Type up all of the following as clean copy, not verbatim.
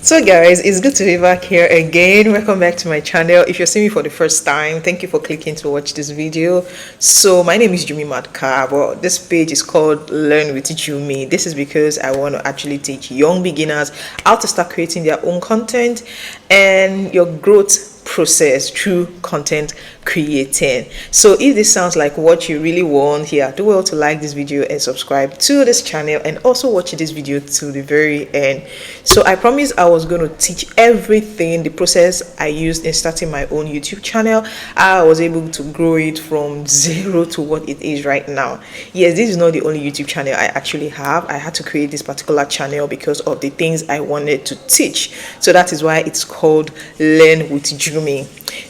So guys, it's good to be back here again. Welcome back to my channel. If you're seeing me for the first time, thank you for clicking to watch this video. So my name is Jumi Madka, but this page is called Learn with Jumi. This is because I want to actually teach young beginners how to start creating their own content and your growth process through content creating. So if this sounds like what you really want here, do well to like this video and subscribe to this channel, and also watch this video to the very end. So I promised I was going to teach everything, the process I used in starting my own YouTube channel. I was able to grow it from zero to what it is right now. Yes, this is not the only YouTube channel I actually have. I had to create this particular channel because of the things I wanted to teach. So that is why it's called Learn with Jumi.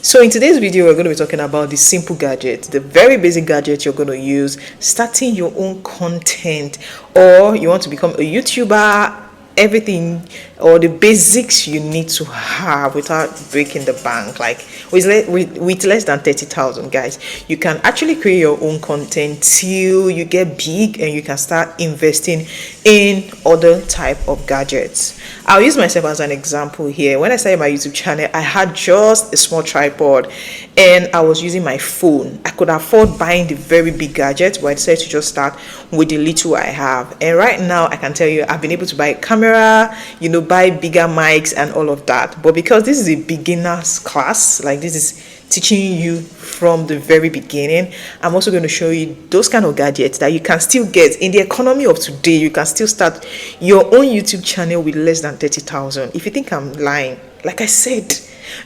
So in today's video, we're going to be talking about the simple gadget, the very basic gadget you're going to use starting your own content, or you want to become a YouTuber. Everything or the basics you need to have without breaking the bank, like with less than 30,000, guys, you can actually create your own content till you get big and you can start investing in other type of gadgets. I'll use myself as an example here. When I started my YouTube channel, I had just a small tripod and I was using my phone. I could afford buying the very big gadget, but I decided to just start with the little I have. And right now I can tell you I've been able to buy a camera, buy bigger mics and all of that. But because this is a beginner's class, like this is teaching you from the very beginning, I'm also going to show you those kind of gadgets that you can still get in the economy of today. You can still start your own YouTube channel with less than 30,000. If you think I'm lying, like I said,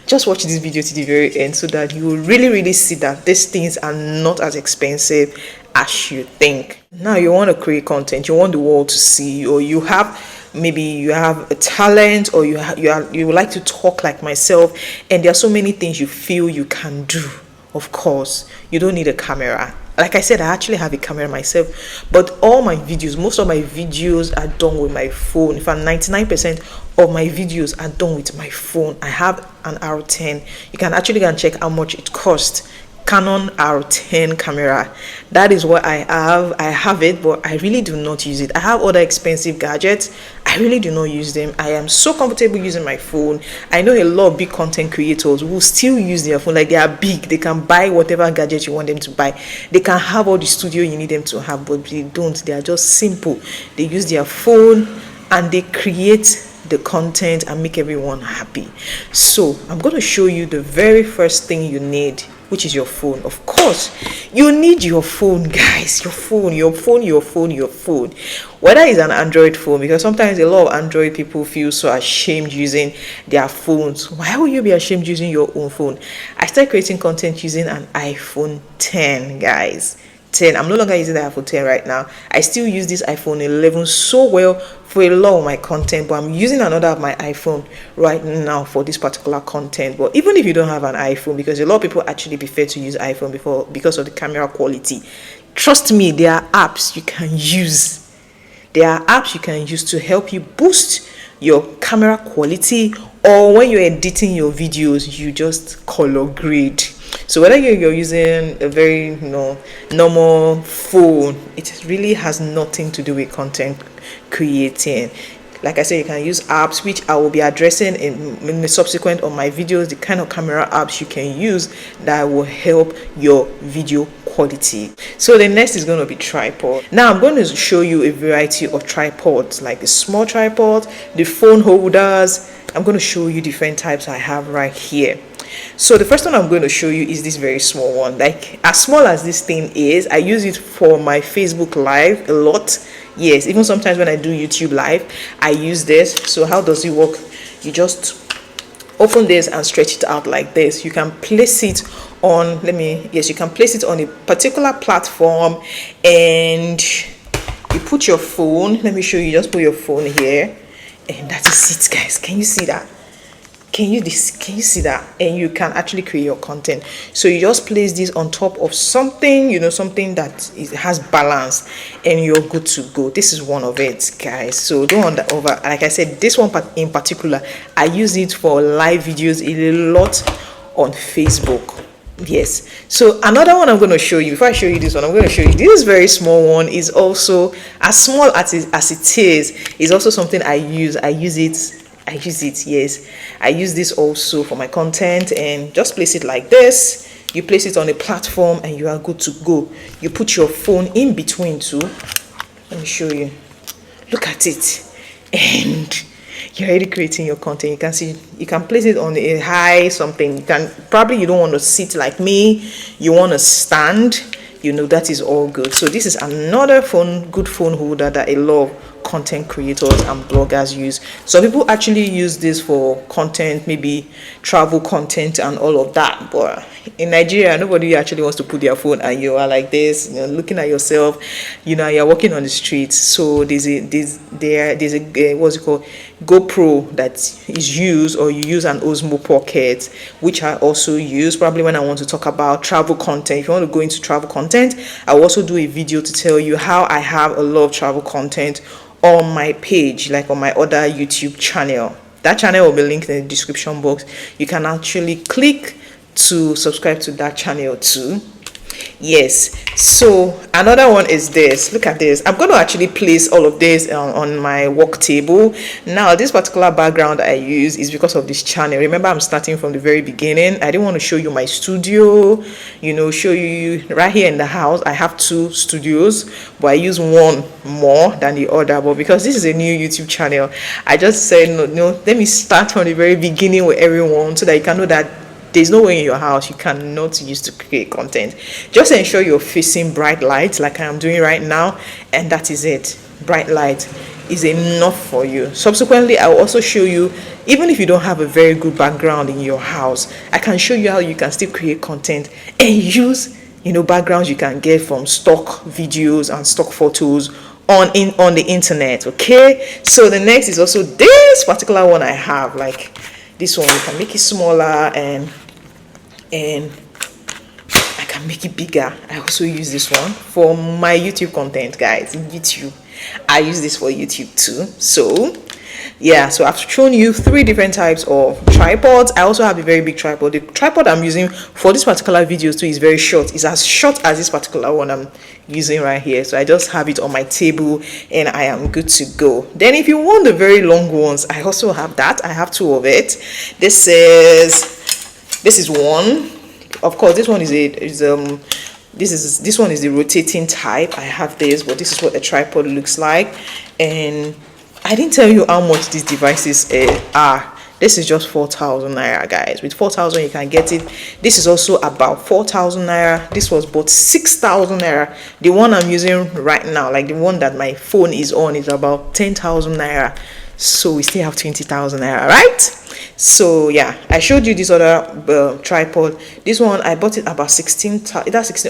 just watch this video to the very end so that you will really see that these things are not as expensive as you think. Now you want to create content, you want the world to see, or you have a talent, or you would like to talk like myself, and there are so many things you feel you can do. Of course, you don't need a camera. Like I said, I actually have a camera myself, but most of my videos are done with my phone. In fact, 99% of my videos are done with my phone. I have an R10. You can actually go and check how much it costs. Canon R10 camera. That is what I have it, but I really do not use it. I have other expensive gadgets. I really do not use them. I am so comfortable using my phone. I know a lot of big content creators who still use their phone. Like, they are big, they can buy whatever gadget you want them to buy, they can have all the studio you need them to have, but they don't. They are just simple. They use their phone and they create the content and make everyone happy. So I'm going to show you the very first thing you need, which is your phone. Of course, you need your phone, guys. Your phone. Whether it's an Android phone, because sometimes a lot of Android people feel so ashamed using their phones. Why would you be ashamed using your own phone? I started creating content using an iPhone 10, guys. 10. I'm no longer using the iPhone 10 right now. I still use this iPhone 11 so well for a lot of my content, but I'm using another of my iPhone right now for this particular content. But even if you don't have an iPhone, because a lot of people actually prefer to use iPhone because of the camera quality, trust me, there are apps you can use. There are apps you can use to help you boost your camera quality, or when you're editing your videos, you just color grade. So whether you're using a very normal phone, it really has nothing to do with content creating. Like I said, you can use apps, which I will be addressing in the subsequent on my videos, the kind of camera apps you can use that will help your video quality. So the next is going to be tripod. Now I'm going to show you a variety of tripods, like the small tripod, the phone holders. I'm going to show you different types I have right here. So the first one I'm going to show you is this very small one. Like, as small as this thing is, I use it for my Facebook Live a lot. Yes, even sometimes when I do YouTube Live, I use this. So how does it work? You just open this and stretch it out like this. You can place it on, you can place it on a particular platform, and you put your phone. Let me show you. Just put your phone here, and that is it, guys. Can you see that? Can you see that? And you can actually create your content. So you just place this on top of something, something that has balance, and you're good to go. This is one of it, guys. So don't like I said, this one in particular, I use it for live videos a lot on Facebook. Yes. So another one I'm going to show you, before I show you this one, I'm going to show you this very small one. Is also as small as it is also something I use. I I use it. Yes, I use this also for my content, and just place it like this. You place it on a platform and you are good to go. You put your phone in between too. Let me show you. Look at it, and you're already creating your content. You can see, you can place it on a high something. You can probably, you don't want to sit like me, you want to stand, you know, that is all good. So this is another good phone holder that a lot of content creators and bloggers use. So people actually use this for content, maybe travel content and all of that, but in Nigeria nobody actually wants to put their phone and you are like this, you know, looking at yourself, you know, you're walking on the streets. So there's a what's it called, GoPro that is used, or you use an Osmo Pocket, which I also use probably when I want to talk about travel content. If you want to go into travel content, I'll also do a video to tell you how I have a lot of travel content on my page, like on my other YouTube channel. That channel will be linked in the description box. You can actually click to subscribe to that channel too. Yes, so another one is this. Look at this. I'm going to actually place all of this on my work table. Now this particular background I use is because of this channel. Remember, I'm starting from the very beginning. I didn't want to show you my studio, you know, show you right here in the house. I have 2 studios, but I use one more than the other. But because this is a new YouTube channel, I just said no, let me start from the very beginning with everyone, so that you can know that there's no way in your house you cannot use to create content. Just ensure you're facing bright light like I am doing right now, and that is it. Bright light is enough for you. Subsequently, I will also show you, even if you don't have a very good background in your house, I can show you how you can still create content and use, you know, backgrounds you can get from stock videos and stock photos on the internet. Okay, so the next is also this particular one I have. Like this one, you can make it smaller and I can make it bigger. I also use this one for my YouTube content, guys. YouTube, I use this for YouTube too. So yeah, so I've shown you 3 different types of tripods. I also have a very big tripod. The tripod I'm using for this particular video too is very short. It's as short as this particular one I'm using right here. So I just have it on my table and I am good to go. Then if you want the very long ones, I also have that. I have 2 of it. This is one. Of course, this one is this one is the rotating type. I have this, but this is what a tripod looks like. And I didn't tell you how much these devices are. This is just 4,000 naira, guys. With 4,000 you can get it. This is also about 4,000 naira. This was bought 6,000 naira. The one I'm using right now, like the one that my phone is on, is about 10,000 naira. So we still have 20,000 naira, right? So yeah, I showed you this other tripod. This one I bought it about 16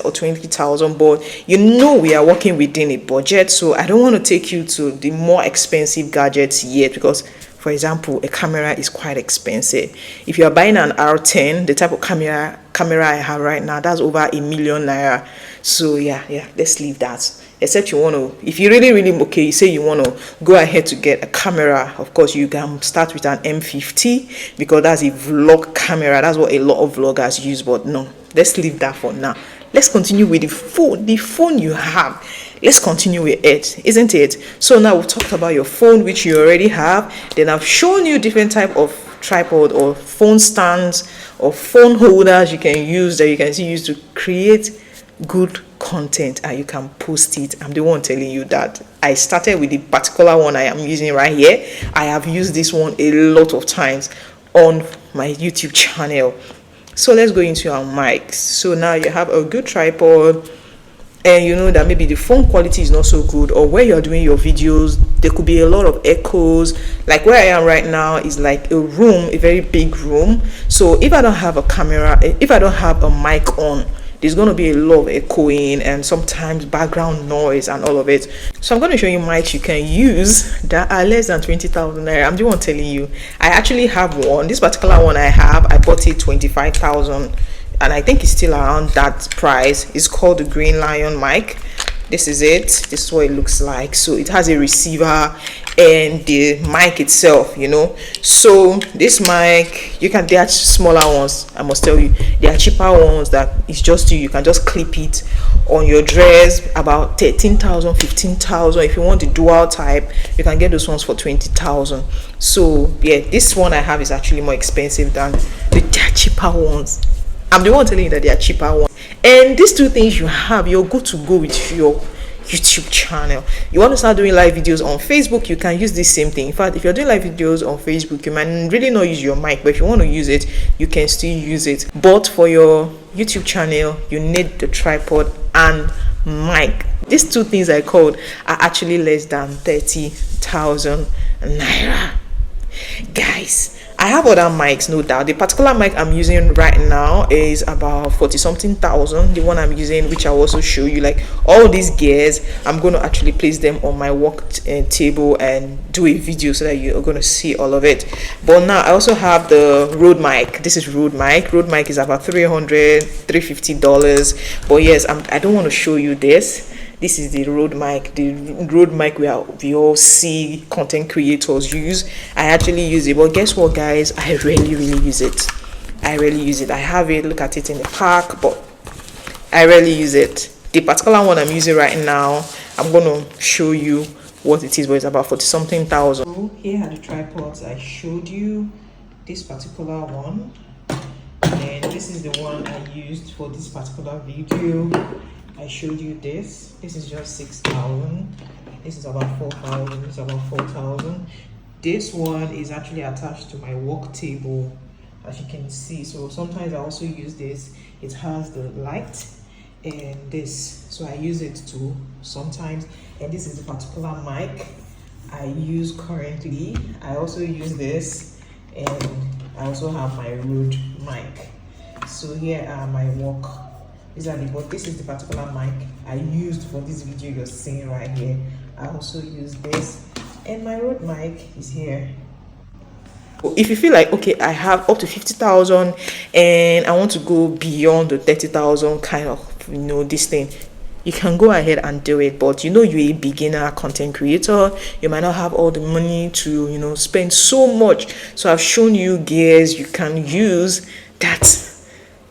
or 20,000, but you know we are working within a budget, so I don't want to take you to the more expensive gadgets yet, because for example, a camera is quite expensive. If you are buying an R10, the type of camera I have right now, that's over 1 million naira. So yeah, let's leave that. Except you want to, if you really okay, you say you want to go ahead to get a camera, of course you can start with an M50, because that's a vlog camera. That's what a lot of vloggers use. But no, let's leave that for now. Let's continue with the phone you have. Let's continue with it, isn't it? So now we've talked about your phone, which you already have. Then I've shown you different type of tripod or phone stands or phone holders you can use, that you can use to create good content and you can post it. I'm the one telling you that. I started with the particular one I am using right here. I have used this one a lot of times on my YouTube channel. So let's go into our mics. So now you have a good tripod, and you know that maybe the phone quality is not so good, or where you're doing your videos there could be a lot of echoes. Like where I am right now is like a room, a very big room. So if I don't have a camera, if I don't have a mic on, there's going to be a lot of echoing and sometimes background noise and all of it. So I'm going to show you mics you can use that are less than 20,000 naira. I'm the one telling you. I actually have one. This particular one I bought it 25,000, and I think it's still around that price. It's called the Green Lion mic. This is it. This is what it looks like. So it has a receiver and the mic itself, you know. So this mic, you can, there are smaller ones, I must tell you. There are cheaper ones that it's just you can just clip it on your dress, about 13,000, 15,000. If you want the dual type, you can get those ones for 20,000. So yeah, this one I have is actually more expensive than the cheaper ones. I'm the one telling you that they are cheaper ones. And these two things you have, you're good to go with your YouTube channel. You want to start doing live videos on Facebook, you can use this same thing. In fact, if you're doing live videos on Facebook, you might really not use your mic, but if you want to use it, you can still use it. But for your YouTube channel, you need the tripod and mic. These two things I called are actually less than 30,000 naira. Guys, I have other mics, no doubt. The particular mic I'm using right now is about 40 something thousand. The one I'm using, which I'll also show you, like all these gears, I'm going to actually place them on my work table and do a video so that you're going to see all of it. But now I also have the Rode mic. This is Rode mic. Rode mic is about $350. But yes, I don't want to show you this. This is the Rode mic, we all see content creators use. I actually use it, but guess what, guys? I really use it. I have it, look at it in the park, but I rarely use it. The particular one I'm using right now, I'm gonna show you what it is, but it's about 40 something thousand. So here are the tripods I showed you. This particular one, and this is the one I used for this particular video. I showed you this. This is just 6,000. This is about 4,000. This is about 4,000. This one is actually attached to my work table, as you can see. So sometimes I also use this. It has the light and this, so I use it too sometimes. And this is the particular mic I use currently. I also use this, and I also have my Rode mic. So here are my work. But this is the particular mic I used for this video you're seeing right here. I also use this, and my Rode mic is here. If you feel like, okay, I have up to 50,000 and I want to go beyond the 30,000 kind of, you know, this thing, you can go ahead and do it. But you know, you're a beginner content creator, you might not have all the money to, you know, spend so much. So I've shown you gears you can use that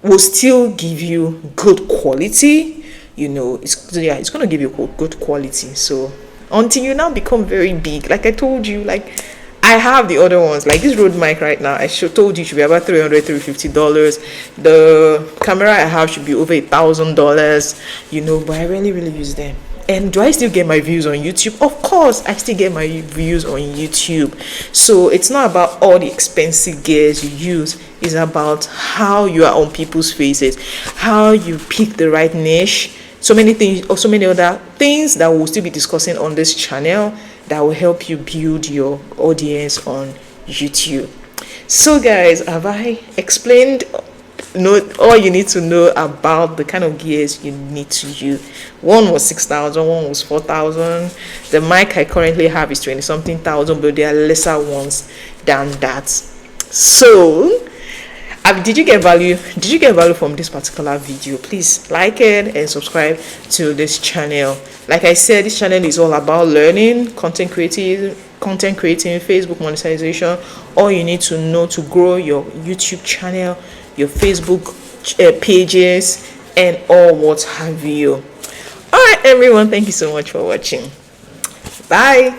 will still give you good quality. You know, it's going to give you good quality. So until you now become very big, like I told you, like I have the other ones, like this Rode mic right now, I told you should be about $350. The camera I have should be over $1,000, you know, but I really use them. And do I still get my views on YouTube? Of course, I still get my views on YouTube. So it's not about all the expensive gears you use. It's about how you are on people's faces, how you pick the right niche. So many things, or so many other things that we'll still be discussing on this channel that will help you build your audience on YouTube. So guys, have I explained all you need to know about the kind of gears you need to use? One was 6,000, one was 4,000. The mic I currently have is 20 something thousand, but there are lesser ones than that. So did you get value from this particular video? Please like it and subscribe to this channel. Like I said, this channel is all about learning, content creating, Facebook monetization, all you need to know to grow your YouTube channel, your Facebook pages, and all what have you. All right, everyone, thank you so much for watching. Bye.